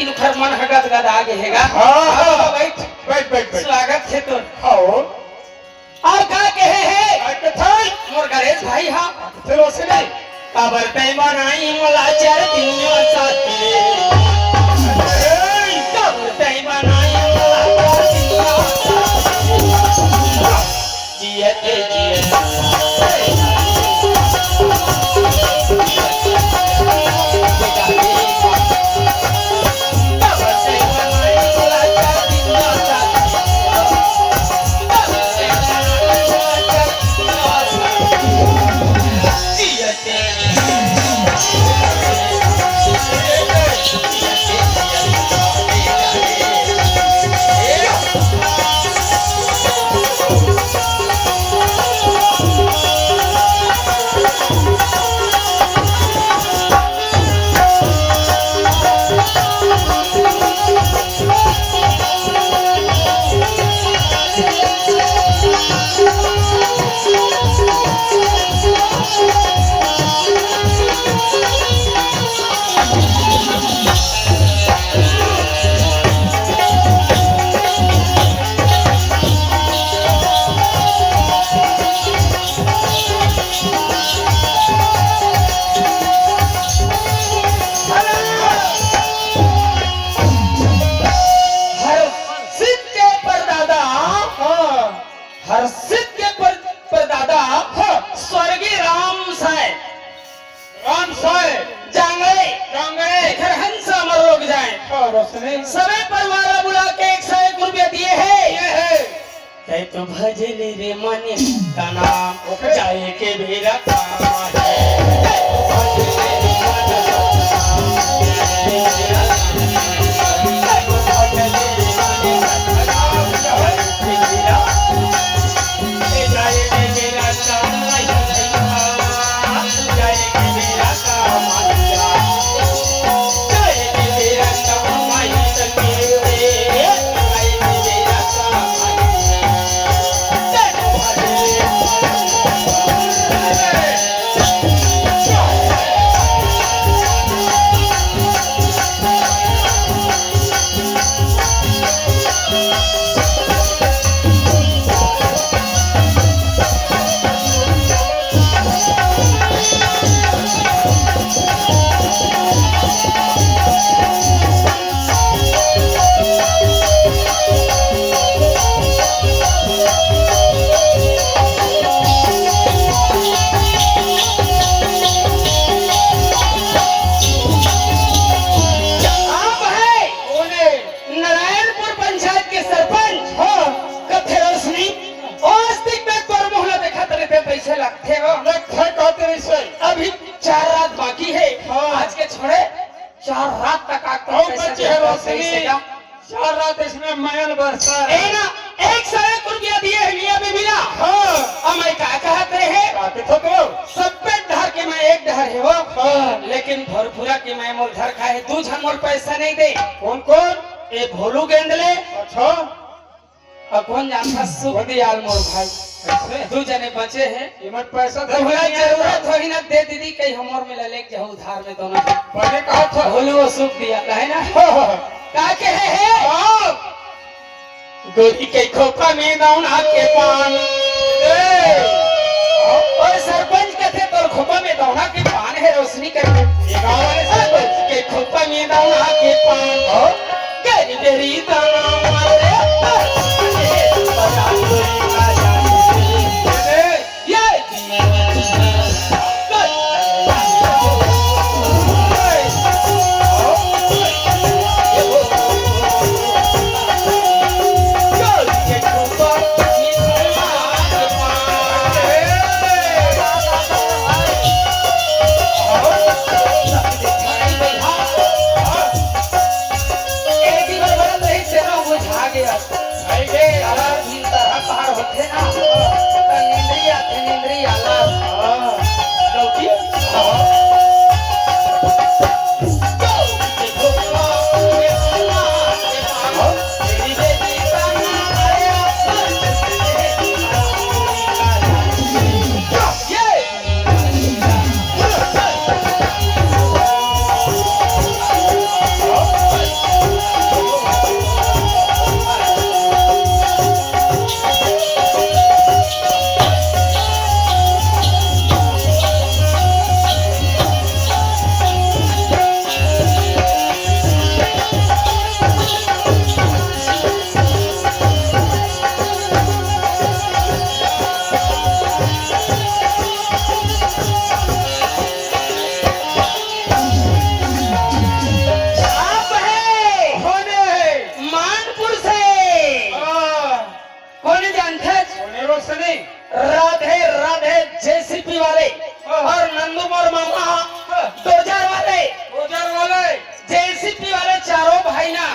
लेकिन उखर मन हगत गद आगे हैगा। हाँ बैठ बैठ बैठ बैठ स्वागत है तो। आओ और का कहे है कथाई मोर गणेश भाई हा चलो से नहीं काबर तय बनाई मोला चार दिनियों साथी काबर तय बनाई मोला चार दिनियों साथी जियते जियते सभी परिवार बुला के 101 रुपया दिए है तो भजले रे मने का नाम जाए के बेरा काम अभी 4 रात बाकी है। आज के छोड़े 4 रात तक रोशनी 4 रात इसमें मयन बरसा है ना। 101 रुपया दिए है मियां बीबी ना। अब मैं क्या कहते रहे तो सब पे ढर के मैं एक ढर है वो लेकिन भरपूरा के मैं मोल ढर खाए 2 जन मोल पैसा नहीं दे। कौन कौन ए भोलू गेंदले अच्छा और कौन जानता सुख दयाल मोर भाई ऐसे 2 जने बचे हैं। इमन पैसा दे भोला जरूरत हो ही ना दे दीदी कहीं हमर में ले जाओ उधार में दोनों पहले कहा था भोलू वो सुख दिया है ना। का कहे है गोदी के खोपा में दौना के पान और सरपंच कहते तो खोपा में दौना के पान है रोशनी करके ये गांव वाले सरपंच के खोपा में दौना के पान गरी गरी दाना मारे है ना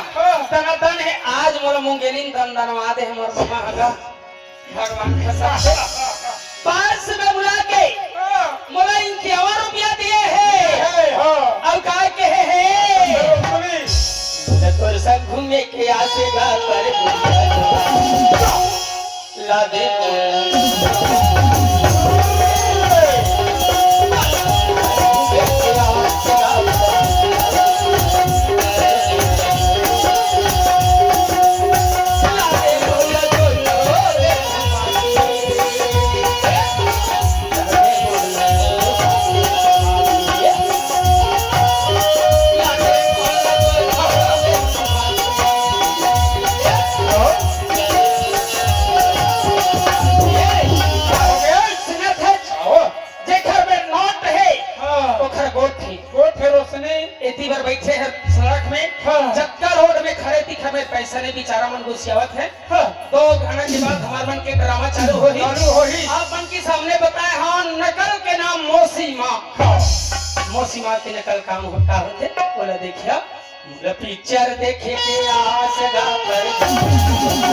तना दन है आज मोर मुंगेलिन दन दनवा दे हमर मम्मा हगा भगवान कसम पास में बुला के मोला इनके और रुपया दिए है अब का के है तोर संग घूमे के आसेगा पर ला दे बैठे हैं सड़क में जक्का रोड में खड़े दिखा में पैसा नहीं बेचारा मन गुस्सावत है तो गाना के बाद हमार मन के ड्रामा चालू हो ही आप मन के सामने बताए हाँ नकल के नाम मौसी माँ के नकल काम होता होते बोला देखिया पिक्चर देखे के आस गा पर